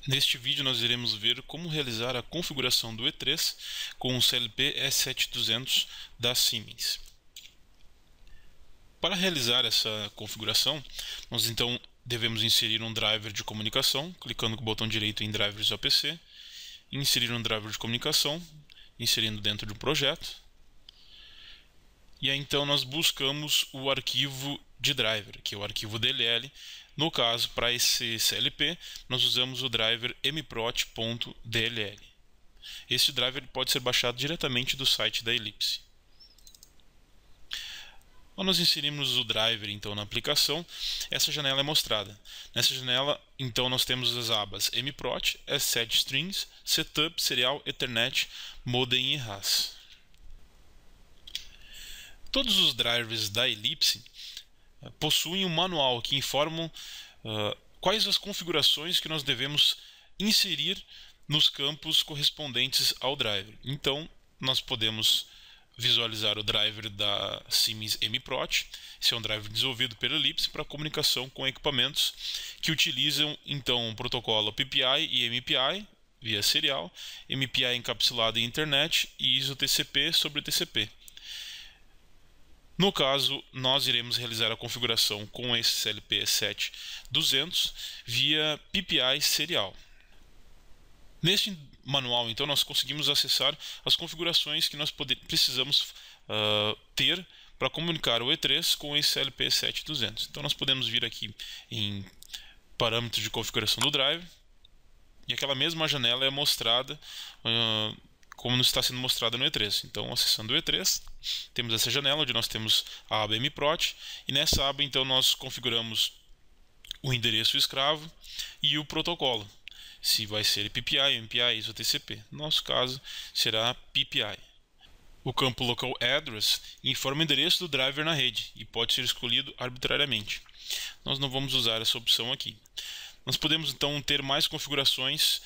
Neste vídeo nós iremos ver como realizar a configuração do E3 com o CLP E7200 da Siemens. Para realizar essa configuração, nós então devemos inserir um driver de comunicação, clicando com o botão direito em Drivers APC, inserir um driver de comunicação, inserindo dentro de um projeto, e aí então nós buscamos o arquivo de driver, que é o arquivo DLL. No caso, para esse CLP, nós usamos o driver mprot.dll. Esse driver pode ser baixado diretamente do site da Ellipse. Quando nós inserimos o driver então na aplicação, essa janela é mostrada. Nessa janela, então, nós temos as abas mprot, ssetstrings, setup, serial, ethernet, modem e RAS. Todos os drivers da Ellipse possuem um manual que informam quais as configurações que nós devemos inserir nos campos correspondentes ao driver. Então, nós podemos visualizar o driver da Siemens mprot. Esse é um driver desenvolvido pela Ellipse para comunicação com equipamentos que utilizam então o protocolo PPI e MPI via serial, MPI encapsulado em internet e ISO TCP sobre TCP. No caso, nós iremos realizar a configuração com esse CLP E7200 via PPI serial. Neste manual, então, nós conseguimos acessar as configurações que nós precisamos ter para comunicar o E3 com esse CLP E7200. Então, nós podemos vir aqui em parâmetros de configuração do driver, e aquela mesma janela é mostrada como está sendo mostrada no E3. Então, acessando o E3, temos essa janela onde nós temos a aba mprot, e nessa aba então nós configuramos o endereço escravo e o protocolo, se vai ser PPI, MPI, ISO TCP. No nosso caso será PPI. O campo local address informa o endereço do driver na rede e pode ser escolhido arbitrariamente. Nós não vamos usar essa opção aqui. Nós podemos então ter mais configurações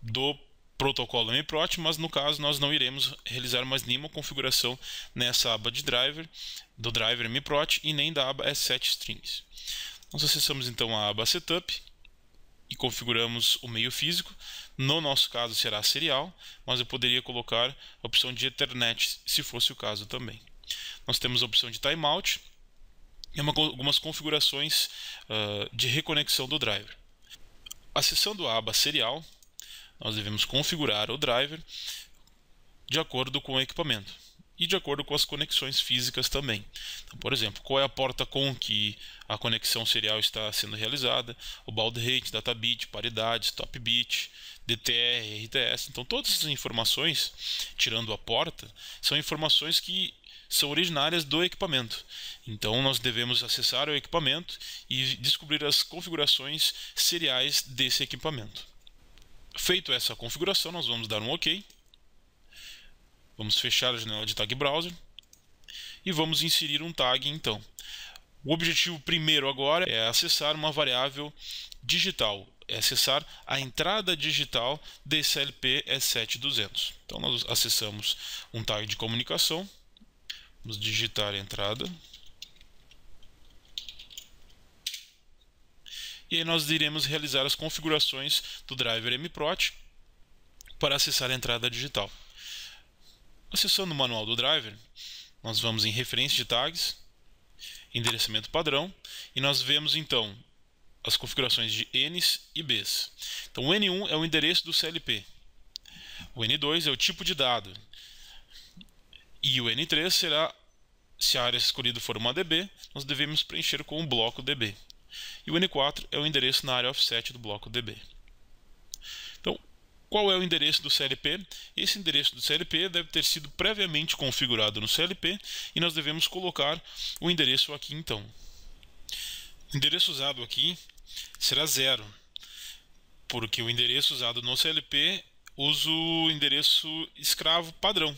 do protocolo mprot, mas no caso nós não iremos realizar mais nenhuma configuração nessa aba de driver, do driver mprot, e nem da aba ssetstrings. Nós acessamos então a aba setup e configuramos o meio físico. No nosso caso será serial, mas eu poderia colocar a opção de ethernet se fosse o caso também. Nós temos a opção de timeout e algumas configurações de reconexão do driver. Acessando a aba serial, nós devemos configurar o driver de acordo com o equipamento e de acordo com as conexões físicas também. Então, por exemplo, qual é a porta com que a conexão serial está sendo realizada, o baud rate, data bit, paridade, stop bit, DTR, RTS. Então, todas essas informações, tirando a porta, são informações que são originárias do equipamento. Então, nós devemos acessar o equipamento e descobrir as configurações seriais desse equipamento. Feito essa configuração, nós vamos dar um OK. Vamos fechar a janela de Tag Browser e vamos inserir um tag então. O objetivo primeiro agora é acessar uma variável digital, é acessar a entrada digital desse CLP E7200. Então nós acessamos um tag de comunicação, vamos digitar a entrada. E aí nós iremos realizar as configurações do driver mprot para acessar a entrada digital. Acessando o manual do driver, nós vamos em referência de tags, endereçamento padrão, e nós vemos então as configurações de Ns e Bs. Então o N1 é o endereço do CLP, o N2 é o tipo de dado, e o N3 será, se a área escolhida for uma DB, nós devemos preencher com o bloco DB. E o N4 é o endereço na área offset do bloco DB. Então, qual é o endereço do CLP? Esse endereço do CLP deve ter sido previamente configurado no CLP e nós devemos colocar o endereço aqui então. O endereço usado aqui será 0, porque o endereço usado no CLP usa o endereço escravo padrão,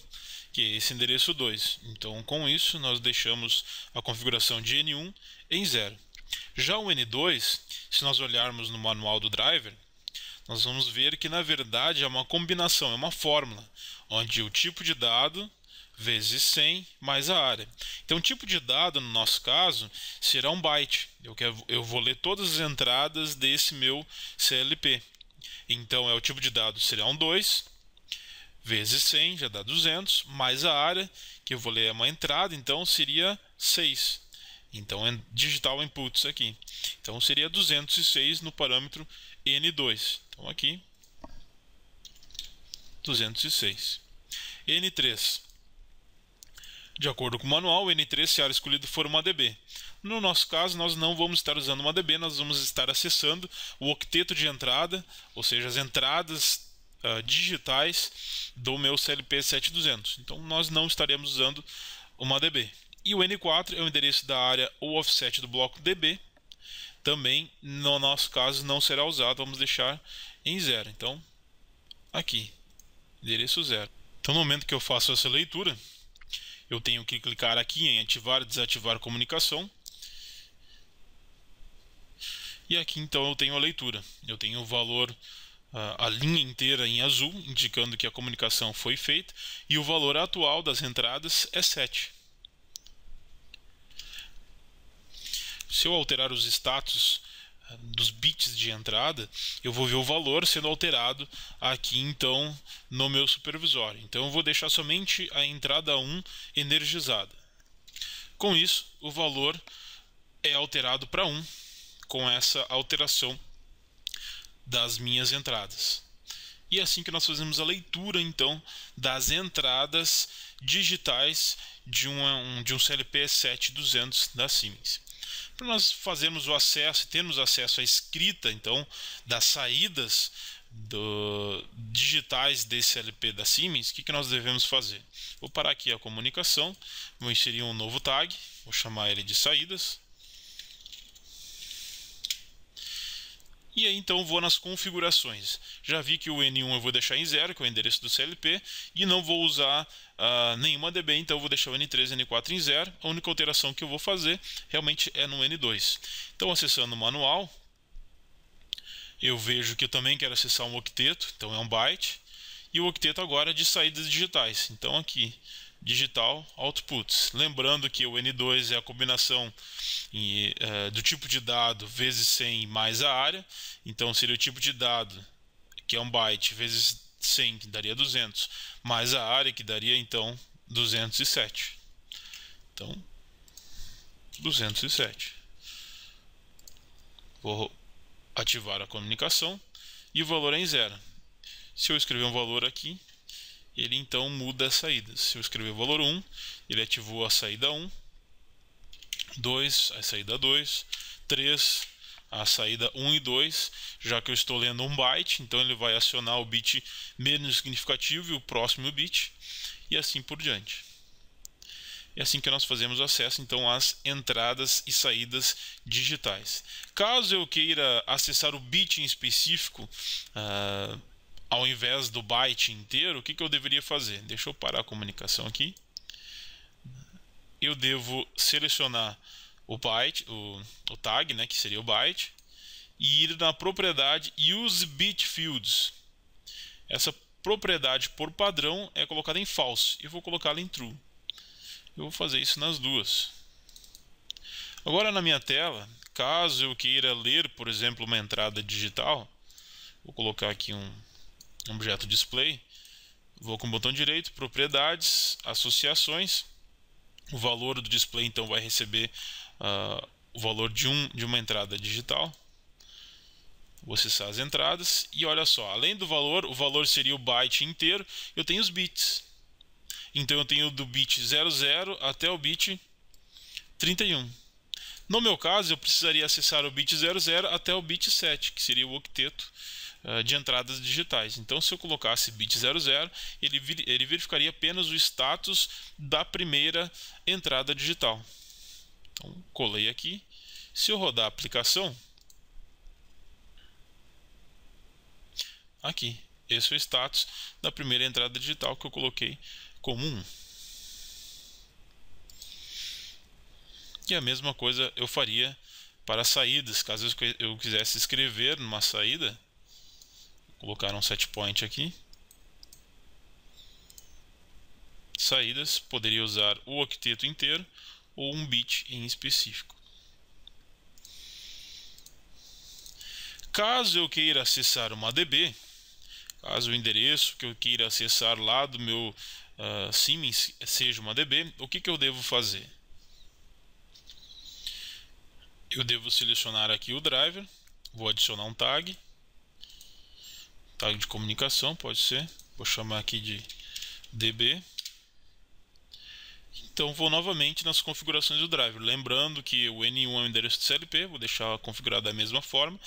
que é esse endereço 2. Então, com isso, nós deixamos a configuração de N1 em 0. Já o N2, se nós olharmos no manual do driver, nós vamos ver que na verdade é uma combinação, é uma fórmula, onde o tipo de dado vezes 100 mais a área. Então o tipo de dado no nosso caso será um byte. Eu vou ler todas as entradas desse meu CLP. Então é o tipo de dado serial 2 vezes 100, já dá 200, mais a área, que eu vou ler uma entrada, então seria 6. Então é digital inputs aqui. Então seria 206 no parâmetro N2. Então aqui 206. N3. De acordo com o manual, o N3, se a área escolhida for uma DB. No nosso caso, nós não vamos estar usando uma DB, nós vamos estar acessando o octeto de entrada, ou seja, as entradas digitais do meu CLP 7200. Então nós não estaremos usando uma DB. E o N4 é o endereço da área ou offset do bloco DB. Também, no nosso caso, não será usado, vamos deixar em 0. Então, aqui, endereço 0. Então, no momento que eu faço essa leitura, eu tenho que clicar aqui em ativar e desativar comunicação. E aqui então eu tenho a leitura. Eu tenho o valor, a linha inteira em azul, indicando que a comunicação foi feita. E o valor atual das entradas é 7. Se eu alterar os status dos bits de entrada, eu vou ver o valor sendo alterado aqui então no meu supervisório. Então eu vou deixar somente a entrada 1 energizada. Com isso, o valor é alterado para 1 com essa alteração das minhas entradas. E é assim que nós fazemos a leitura então das entradas digitais de um CLP 7200 da Siemens. Para nós fazermos o acesso, termos acesso à escrita então das saídas digitais desse LP da Siemens, o que nós devemos fazer? Vou parar aqui a comunicação, vou inserir um novo tag, vou chamar ele de saídas. E aí então vou nas configurações. Já vi que o N1 eu vou deixar em 0, que é o endereço do CLP, e não vou usar nenhuma DB, então eu vou deixar o N3 e N4 em 0. A única alteração que eu vou fazer realmente é no N2. Então, acessando o manual, eu vejo que eu também quero acessar um octeto, então é um byte, e o octeto agora é de saídas digitais. Então aqui, digital outputs. Lembrando que o N2 é a combinação do tipo de dado vezes 100 mais a área. Então seria o tipo de dado, que é um byte, vezes 100, que daria 200, mais a área, que daria então 207. Então, 207. Vou ativar a comunicação e o valor é em 0. Se eu escrever um valor aqui, ele então muda as saídas. Se eu escrever o valor 1, ele ativou a saída 1, 2, a saída 2, 3, a saída 1 e 2, já que eu estou lendo um byte, então ele vai acionar o bit menos significativo e o próximo bit, e assim por diante. É assim que nós fazemos acesso então às entradas e saídas digitais. Caso eu queira acessar o bit em específico, ao invés do byte inteiro, o que eu deveria fazer? Deixa eu parar a comunicação aqui. Eu devo selecionar o byte, o tag, né, que seria o byte, e ir na propriedade Use Bit Fields. Essa propriedade por padrão é colocada em false. Eu vou colocá-la em true. Eu vou fazer isso nas duas. Agora na minha tela, caso eu queira ler, por exemplo, uma entrada digital, vou colocar aqui um objeto display, vou com o botão direito, propriedades, associações. O valor do display então vai receber o valor de uma entrada digital. Vou acessar as entradas e olha só, além do valor, o valor seria o byte inteiro, eu tenho os bits. Então eu tenho do bit 00 até o bit 31. No meu caso, eu precisaria acessar o bit 00 até o bit 7, que seria o octeto de entradas digitais. Então, se eu colocasse bit 00, ele verificaria apenas o status da primeira entrada digital. Então, colei aqui. Se eu rodar a aplicação, aqui, esse é o status da primeira entrada digital que eu coloquei como 1. E a mesma coisa eu faria para saídas. Caso eu quisesse escrever numa saída, vou colocar um set point aqui. Saídas, poderia usar o octeto inteiro ou um bit em específico. Caso eu queira acessar uma DB, caso o endereço que eu queira acessar lá do meu Siemens seja uma DB, o que eu devo fazer? Eu devo selecionar aqui o driver, vou adicionar um tag de comunicação, pode ser, vou chamar aqui de DB. Então vou novamente nas configurações do driver, lembrando que o N1 é o endereço de CLP, vou deixar configurado da mesma forma,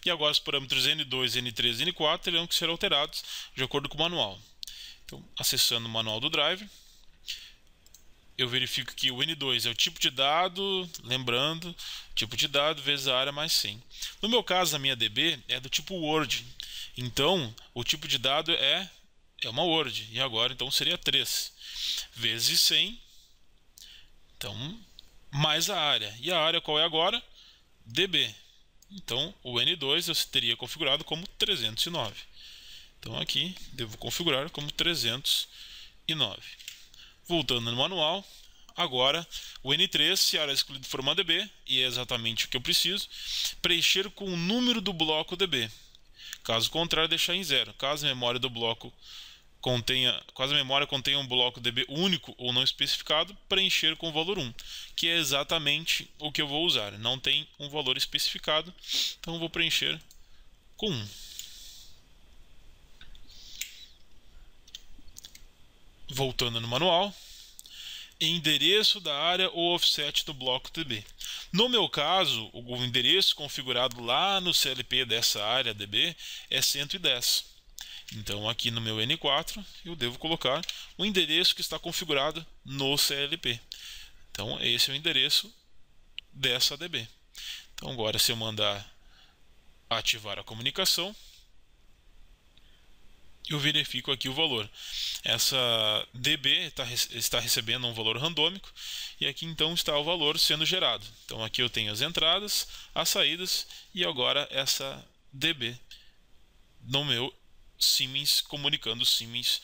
e agora os parâmetros N2, N3 e N4 terão que ser alterados de acordo com o manual. Então, acessando o manual do driver, eu verifico que o N2 é o tipo de dado, lembrando, tipo de dado vezes a área mais 100. No meu caso, a minha DB é do tipo Word, então o tipo de dado é uma Word, e agora então seria 3 vezes 100, então mais a área. E a área qual é agora? DB. Então o N2 eu teria configurado como 309. Então aqui devo configurar como 309. Voltando no manual, agora o N3, se a área escolhida for uma DB, e é exatamente o que eu preciso, preencher com o número do bloco DB. Caso contrário, deixar em 0. Caso a memória do bloco caso a memória contenha um bloco DB único ou não especificado, preencher com o valor 1, que é exatamente o que eu vou usar. Não tem um valor especificado, então vou preencher com 1. Voltando no manual, endereço da área ou offset do bloco DB. No meu caso, o endereço configurado lá no CLP dessa área DB é 110. Então aqui no meu N4 eu devo colocar o endereço que está configurado no CLP. Então esse é o endereço dessa DB. Então agora, se eu mandar ativar a comunicação, eu verifico aqui o valor. Essa DB está recebendo um valor randômico, e aqui então está o valor sendo gerado. Então aqui eu tenho as entradas, as saídas, e agora essa DB no meu Siemens, comunicando o Siemens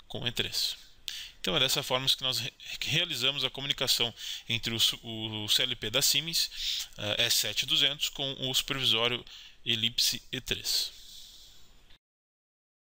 com o E3. Então é dessa forma que nós realizamos a comunicação entre o CLP da Siemens E7200 com o supervisório Ellipse E3.